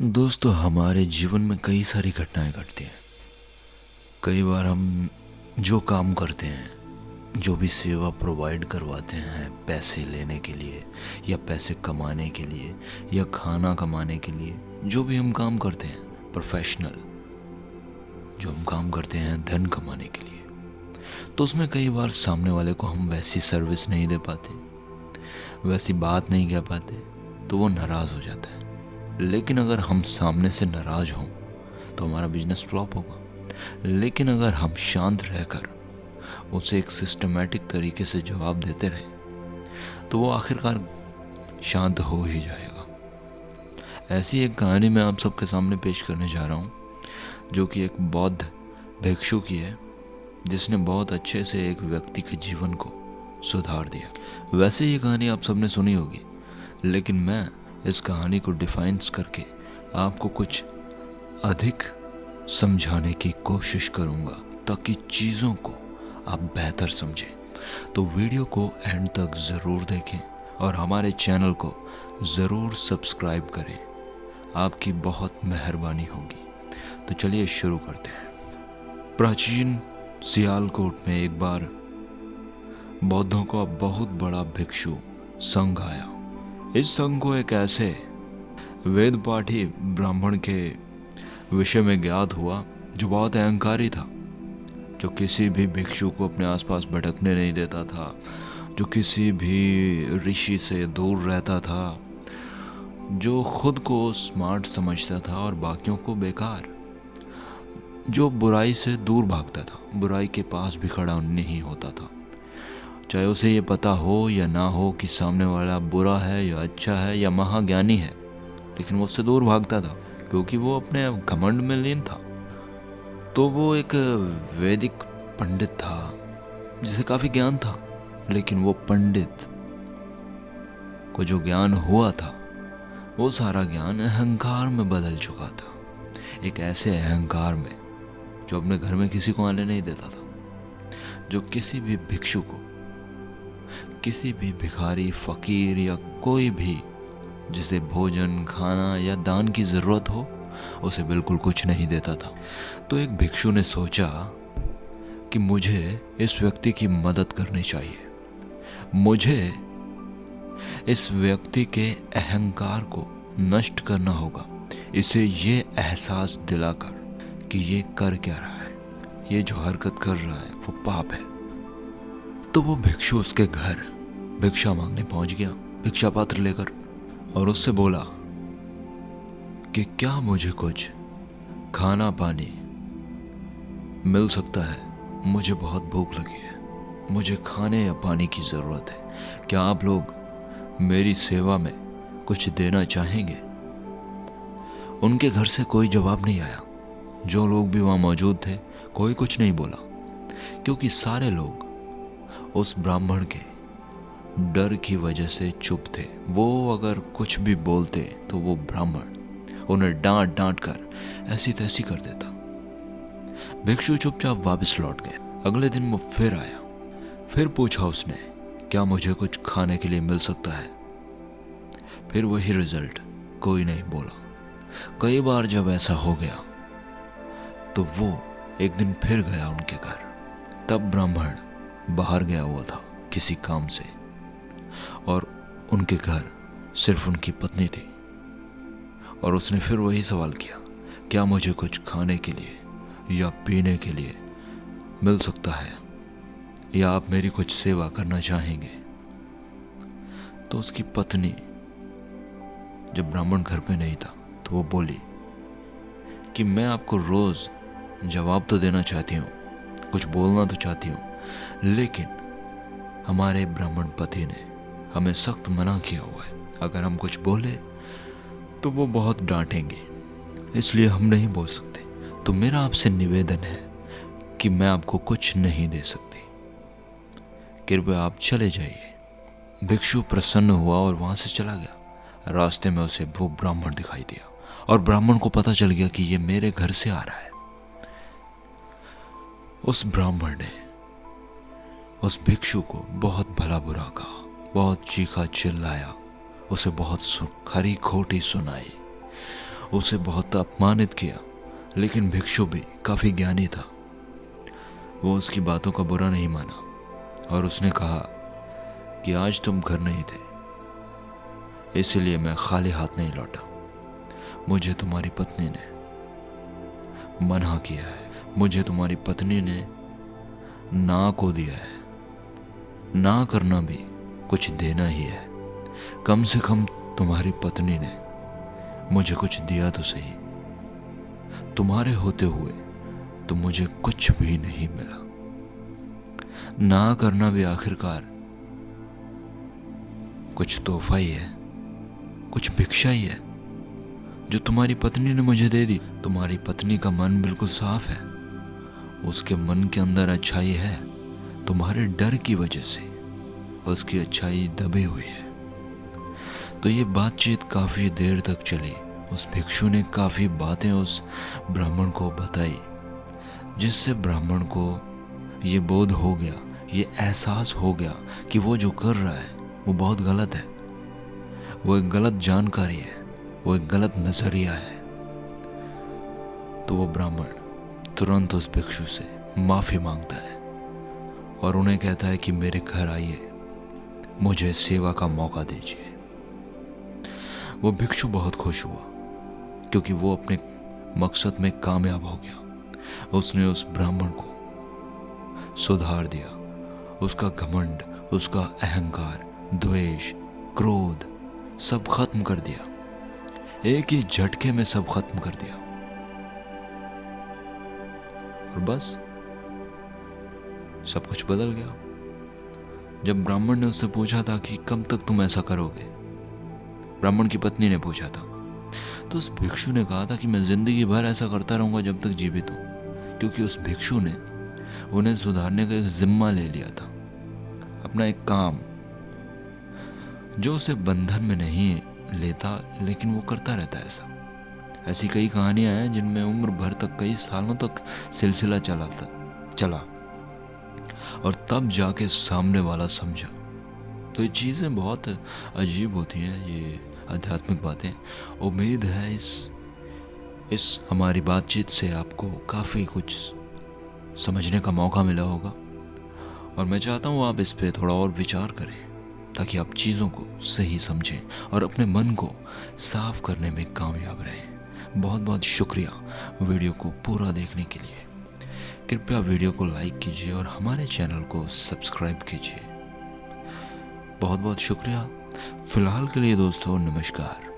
दोस्तों, हमारे जीवन में कई सारी घटनाएं घटती हैं। कई बार हम जो काम करते हैं, जो भी सेवा प्रोवाइड करवाते हैं पैसे लेने के लिए या पैसे कमाने के लिए या खाना कमाने के लिए, जो भी हम काम करते हैं प्रोफेशनल, जो हम काम करते हैं धन कमाने के लिए, तो उसमें कई बार सामने वाले को हम वैसी सर्विस नहीं दे पाते, वैसी बात नहीं कह पाते, तो वो नाराज़ हो जाता है। लेकिन अगर हम सामने से नाराज हों तो हमारा बिजनेस फ्लॉप होगा। लेकिन अगर हम शांत रहकर उसे एक सिस्टमैटिक तरीके से जवाब देते रहें तो वो आखिरकार शांत हो ही जाएगा। ऐसी एक कहानी मैं आप सबके सामने पेश करने जा रहा हूँ, जो कि एक बौद्ध भिक्षु की है, जिसने बहुत अच्छे से एक व्यक्ति के जीवन को सुधार दिया। वैसे ये कहानी आप सबने सुनी होगी, लेकिन मैं इस कहानी को डिफाइंस करके आपको कुछ अधिक समझाने की कोशिश करूंगा ताकि चीज़ों को आप बेहतर समझें। तो वीडियो को एंड तक ज़रूर देखें और हमारे चैनल को ज़रूर सब्सक्राइब करें, आपकी बहुत मेहरबानी होगी। तो चलिए शुरू करते हैं। प्राचीन सियालकोट में एक बार बौद्धों का बहुत बड़ा भिक्षु संघ आया। इस संघ को एक ऐसे वेद पाठी ब्राह्मण के विषय में ज्ञात हुआ जो बहुत अहंकारी था, जो किसी भी भिक्षु को अपने आसपास भटकने नहीं देता था, जो किसी भी ऋषि से दूर रहता था, जो खुद को स्मार्ट समझता था और बाकियों को बेकार, जो बुराई से दूर भागता था, बुराई के पास भी खड़ा नहीं होता था। चाहे उसे ये पता हो या ना हो कि सामने वाला बुरा है या अच्छा है या महाज्ञानी है, लेकिन वो उससे दूर भागता था क्योंकि वो अपने घमंड में लीन था। तो वो एक वैदिक पंडित था जिसे काफ़ी ज्ञान था, लेकिन वो पंडित को जो ज्ञान हुआ था वो सारा ज्ञान अहंकार में बदल चुका था। एक ऐसे अहंकार में जो अपने घर में किसी को आने नहीं देता था, जो किसी भी भिक्षु को, किसी भी भिखारी, फकीर या कोई भी जिसे भोजन, खाना या दान की ज़रूरत हो, उसे बिल्कुल कुछ नहीं देता था। तो एक भिक्षु ने सोचा कि मुझे इस व्यक्ति की मदद करनी चाहिए, मुझे इस व्यक्ति के अहंकार को नष्ट करना होगा, इसे ये एहसास दिलाकर कि ये कर क्या रहा है, ये जो हरकत कर रहा है वो पाप है। तो वो भिक्षु उसके घर भिक्षा मांगने पहुंच गया, भिक्षा पात्र लेकर, और उससे बोला कि क्या मुझे कुछ खाना पानी मिल सकता है, मुझे बहुत भूख लगी है, मुझे खाने या पानी की ज़रूरत है, क्या आप लोग मेरी सेवा में कुछ देना चाहेंगे? उनके घर से कोई जवाब नहीं आया। जो लोग भी वहाँ मौजूद थे कोई कुछ नहीं बोला, क्योंकि सारे लोग उस ब्राह्मण के डर की वजह से चुप थे। वो अगर कुछ भी बोलते तो वो ब्राह्मण उन्हें डांट डांट कर ऐसी तैसी कर देता। भिक्षु चुपचाप वापस लौट गए। अगले दिन वो फिर आया, फिर पूछा उसने, क्या मुझे कुछ खाने के लिए मिल सकता है? फिर वही रिजल्ट, कोई नहीं बोला। कई बार जब ऐसा हो गया तो वो एक दिन फिर गया उनके घर। तब ब्राह्मण बाहर गया हुआ था किसी काम से, और उनके घर सिर्फ उनकी पत्नी थी। और उसने फिर वही सवाल किया, क्या मुझे कुछ खाने के लिए या पीने के लिए मिल सकता है, या आप मेरी कुछ सेवा करना चाहेंगे? तो उसकी पत्नी, जब ब्राह्मण घर पे नहीं था, तो वो बोली कि मैं आपको रोज़ जवाब तो देना चाहती हूँ, कुछ बोलना तो चाहती हूँ, लेकिन हमारे ब्राह्मण पति ने हमें सख्त मना किया हुआ है, अगर हम कुछ बोले तो वो बहुत डांटेंगे, इसलिए हम नहीं बोल सकते। तो मेरा आपसे निवेदन है कि मैं आपको कुछ नहीं दे सकती, कृपया आप चले जाइए। भिक्षु प्रसन्न हुआ और वहाँ से चला गया। रास्ते में उसे वो ब्राह्मण दिखाई दिया और ब्राह्मण को पता चल गया कि ये मेरे घर से आ रहा है। उस ब्राह्मण ने उस भिक्षु को बहुत भला बुरा कहा, बहुत चीखा चिल्लाया, उसे बहुत खरी खोटी सुनाई, उसे बहुत अपमानित किया, लेकिन भिक्षु भी काफ़ी ज्ञानी था। वो उसकी बातों का बुरा नहीं माना और उसने कहा कि आज तुम घर नहीं थे, इसलिए मैं खाली हाथ नहीं लौटा। मुझे तुम्हारी पत्नी ने मना किया है, मुझे तुम्हारी पत्नी ने ना को दिया है। ना करना भी कुछ देना ही है। कम से कम तुम्हारी पत्नी ने मुझे कुछ दिया तो सही। तुम्हारे होते हुए तो मुझे कुछ भी नहीं मिला। ना करना भी आखिरकार कुछ तोहफा ही है, कुछ भिक्षा ही है जो तुम्हारी पत्नी ने मुझे दे दी। तुम्हारी पत्नी का मन बिल्कुल साफ है, उसके मन के अंदर अच्छाई है। तुम्हारे डर की वजह से उसकी अच्छाई दबी हुई है। तो ये बातचीत काफ़ी देर तक चली। उस भिक्षु ने काफ़ी बातें उस ब्राह्मण को बताई, जिससे ब्राह्मण को ये बोध हो गया, ये एहसास हो गया कि वो जो कर रहा है वो बहुत गलत है। वो एक गलत जानकारी है, वो एक गलत नज़रिया है। तो वो ब्राह्मण तुरंत उस भिक्षु से माफ़ी मांगता है और उन्हें कहता है कि मेरे घर आइए, मुझे सेवा का मौका दीजिए। वो भिक्षु बहुत खुश हुआ क्योंकि वो अपने मकसद में कामयाब हो गया। उसने उस ब्राह्मण को सुधार दिया। उसका घमंड, उसका अहंकार, द्वेष, क्रोध सब खत्म कर दिया। एक ही झटके में सब खत्म कर दिया। और बस सब कुछ बदल गया। जब ब्राह्मण ने उससे पूछा था कि कब तक तुम ऐसा करोगे, ब्राह्मण की पत्नी ने पूछा था, तो उस भिक्षु ने कहा था कि मैं जिंदगी भर ऐसा करता रहूंगा जब तक जीवित हूं। क्योंकि उस भिक्षु ने उन्हें सुधारने का एक जिम्मा ले लिया था, अपना एक काम जो उसे बंधन में नहीं लेता, लेकिन वो करता रहता है ऐसा। ऐसी कई कहानियां हैं जिनमें उम्र भर तक, कई सालों तक सिलसिला चला और तब जाके सामने वाला समझा। तो ये चीज़ें बहुत अजीब होती हैं, ये आध्यात्मिक बातें। उम्मीद है इस हमारी बातचीत से आपको काफ़ी कुछ समझने का मौका मिला होगा, और मैं चाहता हूँ आप इस पे थोड़ा और विचार करें ताकि आप चीज़ों को सही समझें और अपने मन को साफ करने में कामयाब रहें। बहुत बहुत शुक्रिया वीडियो को पूरा देखने के लिए। कृपया वीडियो को लाइक कीजिए और हमारे चैनल को सब्सक्राइब कीजिए। बहुत बहुत शुक्रिया। फिलहाल के लिए दोस्तों, नमस्कार।